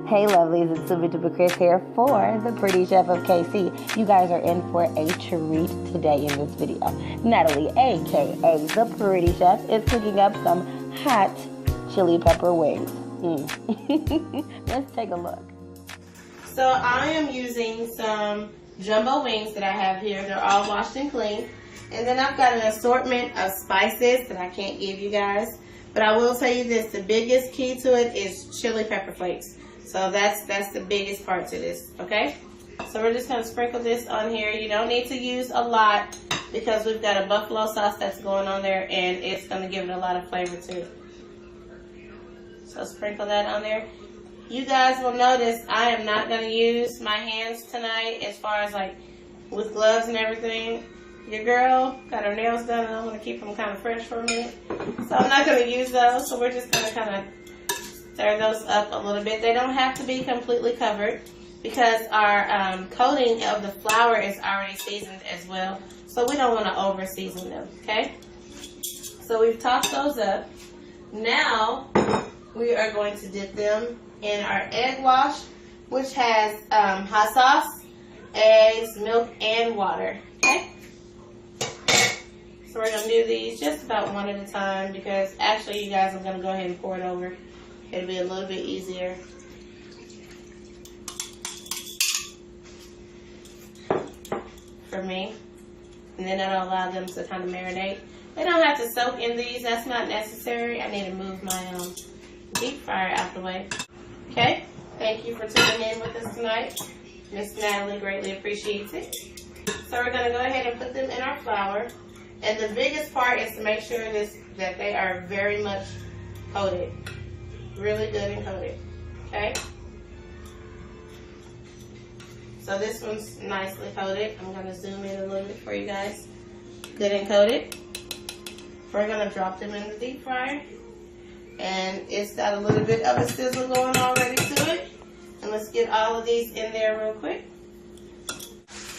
Hey lovelies, it's Supa.Dupah.Chris here for the Pretty Chef of KC. You guys are in for a treat today in this video. Natalie, aka the Pretty Chef, is cooking up some hot chili pepper wings. Let's take a look. So I am using some jumbo wings that I have here. They're all washed and clean. And then I've got an assortment of spices that I can't give you guys. But I will tell you this, the biggest key to it is chili pepper flakes. So that's the biggest part to this, okay? So we're just going to sprinkle this on here. You don't need to use a lot because we've got a buffalo sauce that's going on there and it's going to give it a lot of flavor too. So sprinkle that on there. You guys will notice I am not going to use my hands tonight as far as like with gloves and everything. Your girl got her nails done and I want to keep them kind of fresh for a minute. So I'm not going to use those. So we're just going to kind of stir those up a little bit. They don't have to be completely covered because our coating of the flour is already seasoned as well. So we don't want to over season them, okay? So we've tossed those up. Now we are going to dip them in our egg wash, which has hot sauce, eggs, milk, and water, okay? So we're going to do these just about one at a time because actually, you guys, I'm going to go ahead and pour it over. It'll be a little bit easier. For me. And then that'll allow them to kind of marinate. They don't have to soak in these. That's not necessary. I need to move my deep fryer out the way. Okay? Thank you for tuning in with us tonight. Miss Natalie greatly appreciates it. So we're going to go ahead and put them in our flour. And the biggest part is to make sure that they are very much coated. Really good and coated. Okay? So this one's nicely coated. I'm going to zoom in a little bit for you guys. Good and coated. We're going to drop them in the deep fryer. And it's got a little bit of a sizzle going already to it. And let's get all of these in there real quick.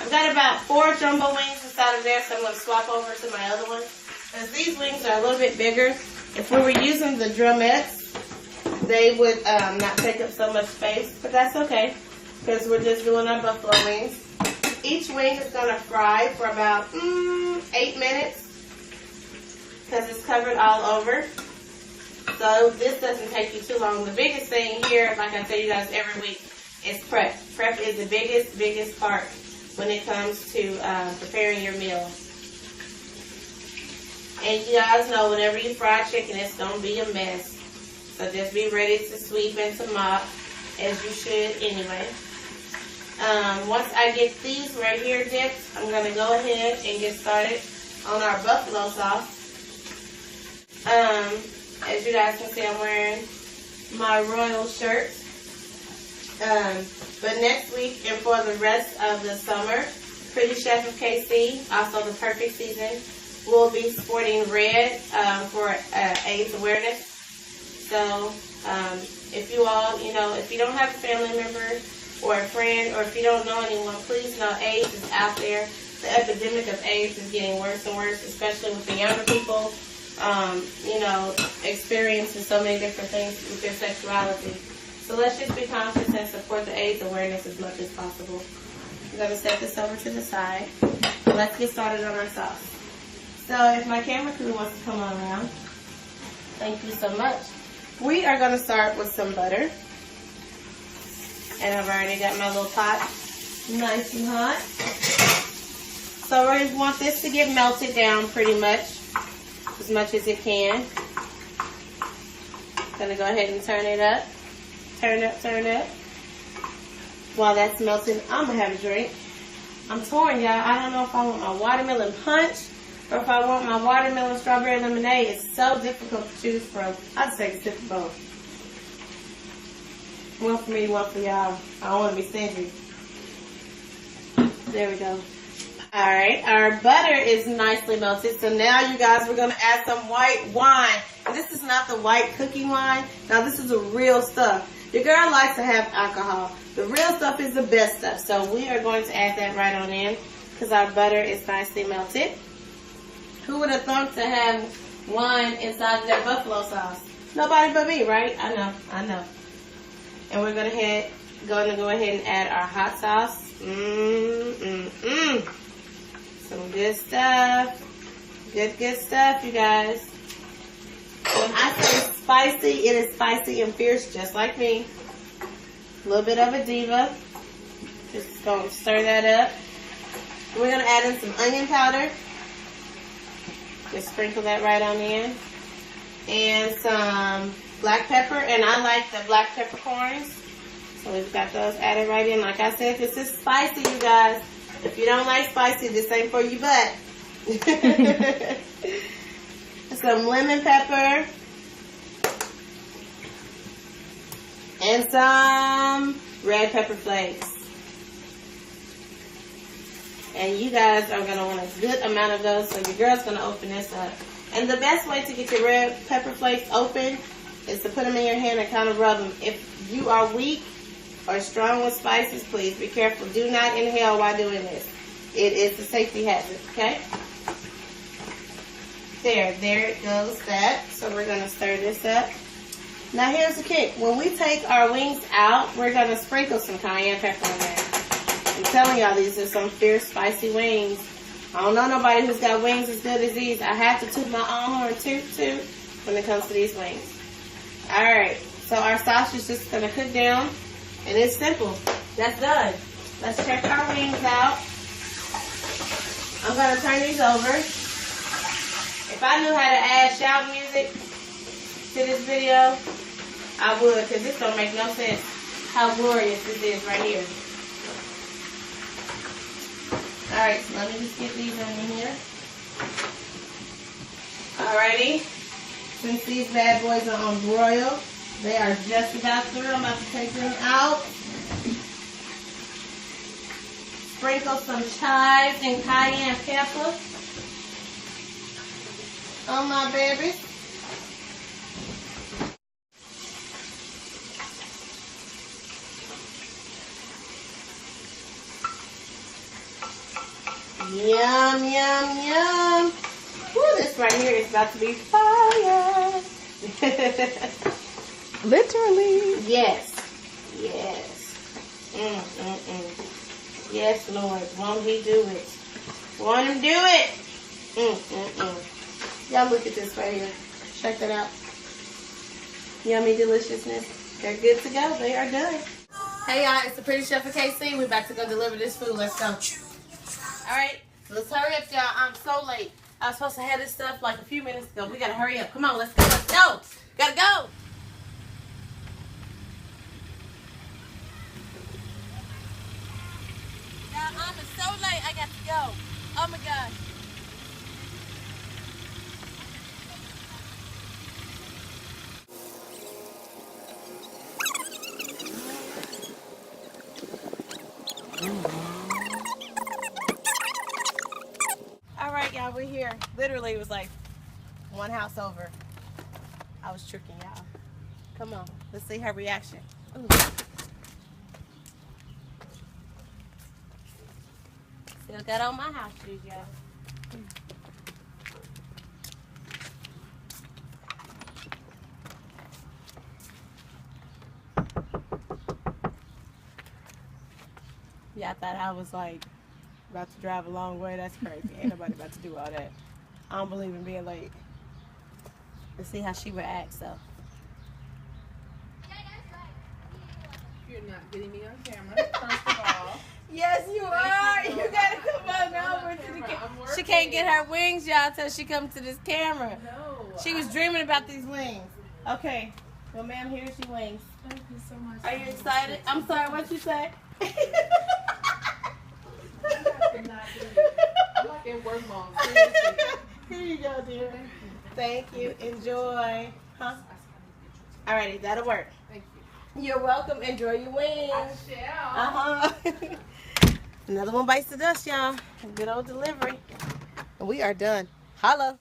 I've got about 4 jumbo wings inside of there, so I'm going to swap over to my other one. Because these wings are a little bit bigger. If we were using the drumettes, they would not take up so much space, but that's okay because we're just doing our buffalo wings. Each wing is going to fry for about 8 minutes because it's covered all over. So this doesn't take you too long. The biggest thing here, like I tell you guys every week, is prep. Prep is the biggest part when it comes to preparing your meal. And you guys know whenever you fry chicken, it's going to be a mess. So just be ready to sweep and to mop, as you should anyway. Once I get these right here dipped, I'm going to go ahead and get started on our buffalo sauce. As you guys can see, I'm wearing my royal shirt. But next week and for the rest of the summer, Pretty Chef of KC, also the perfect season, will be sporting red for AIDS awareness. So, if you all, if you don't have a family member or a friend, or if you don't know anyone, please know AIDS is out there. The epidemic of AIDS is getting worse and worse, especially with the younger people, experiencing so many different things with their sexuality. So let's just be conscious and support the AIDS awareness as much as possible. I'm going to set this over to the side. Let's get started on our sauce. So if my camera crew wants to come on around, thank you so much. We are going to start with some butter. And I've already got my little pot nice and hot. So we want this to get melted down pretty much as it can. Going to go ahead and turn it up. Turn up. While that's melting, I'm going to have a drink. I'm torn, y'all. I don't know if I want my watermelon punch or if I want my watermelon strawberry lemonade. It's so difficult to choose from. I'll just take a sip of both. One for me, one for y'all. I don't want to be stingy. There we go. Alright, our butter is nicely melted. So now, you guys, we're going to add some white wine. And this is not the white cookie wine. Now, this is the real stuff. Your girl likes to have alcohol. The real stuff is the best stuff. So we are going to add that right on in because our butter is nicely melted. Who would have thought to have wine inside of their buffalo sauce? Nobody but me, right? I know. And we're going to go ahead and add our hot sauce. Some good stuff. Good stuff, you guys. When I say spicy, it is spicy and fierce, just like me. A little bit of a diva. Just going to stir that up. We're going to add in some onion powder. Just sprinkle that right on in. And some black pepper. And I like the black peppercorns. So we've got those added right in. Like I said, this is spicy, you guys. If you don't like spicy, this ain't for you, but. Some lemon pepper. And some red pepper flakes. And you guys are going to want a good amount of those, so your girl's going to open this up. And the best way to get your red pepper flakes open is to put them in your hand and kind of rub them. If you are weak or strong with spices, please be careful. Do not inhale while doing this. It is a safety hazard, okay? There it goes, that. So we're going to stir this up. Now here's the kick. When we take our wings out, we're going to sprinkle some cayenne pepper on there. I'm telling y'all, these are some fierce, spicy wings. I don't know nobody who's got wings as good as these. I have to toot my own horn too when it comes to these wings. Alright, so our sauce is just going to cook down. And it's simple. That's done. Let's check our wings out. I'm going to turn these over. If I knew how to add shout music to this video, I would, because this don't make no sense how glorious this is right here. Alright, so let me just get these in here. Alrighty. Since these bad boys are on broil, they are just about through. I'm about to take them out. Sprinkle some chives and cayenne pepper on my babies. Yum, yum, yum. Woo, this right here is about to be fire. Literally. Yes. Yes, Lord. Won't he do it? Won't him do it? Y'all look at this right here. Check that out. Yummy deliciousness. They're good to go. They are done. Hey y'all, it's the Pretty Chef of KC. We're about to go deliver this food. Let's go. Alright, let's hurry up, y'all. I'm so late. I was supposed to have this stuff like a few minutes ago. We gotta hurry up. Come on, let's go. Let's go. Gotta go. I'm so late, I got to go. Oh my gosh. Alright y'all, we're here. Literally it was like one house over. I was tricking y'all. Come on, let's see her reaction. Ooh. Still got on my house shoes, y'all. Yeah, I thought I was like about to drive a long way. That's crazy. Ain't nobody about to do all that. I don't believe in being late. Let's see how she would act, so. You're not getting me on camera, first of all. Yes, you are. You gotta come on over to the camera. She can't get her wings, y'all, till she comes to this camera. No. She was dreaming about these wings. Okay. Well, ma'am, here's your wings. Thank you so much. Are you excited? I'm sorry, what'd you say? I'm like in work mode. Seriously. Here you go, dear. Thank you. Enjoy. Huh? Alrighty, that'll work. Thank you. You're welcome. Enjoy your wings. I shall. Another one bites the dust, y'all. Good old delivery. And we are done. Holla.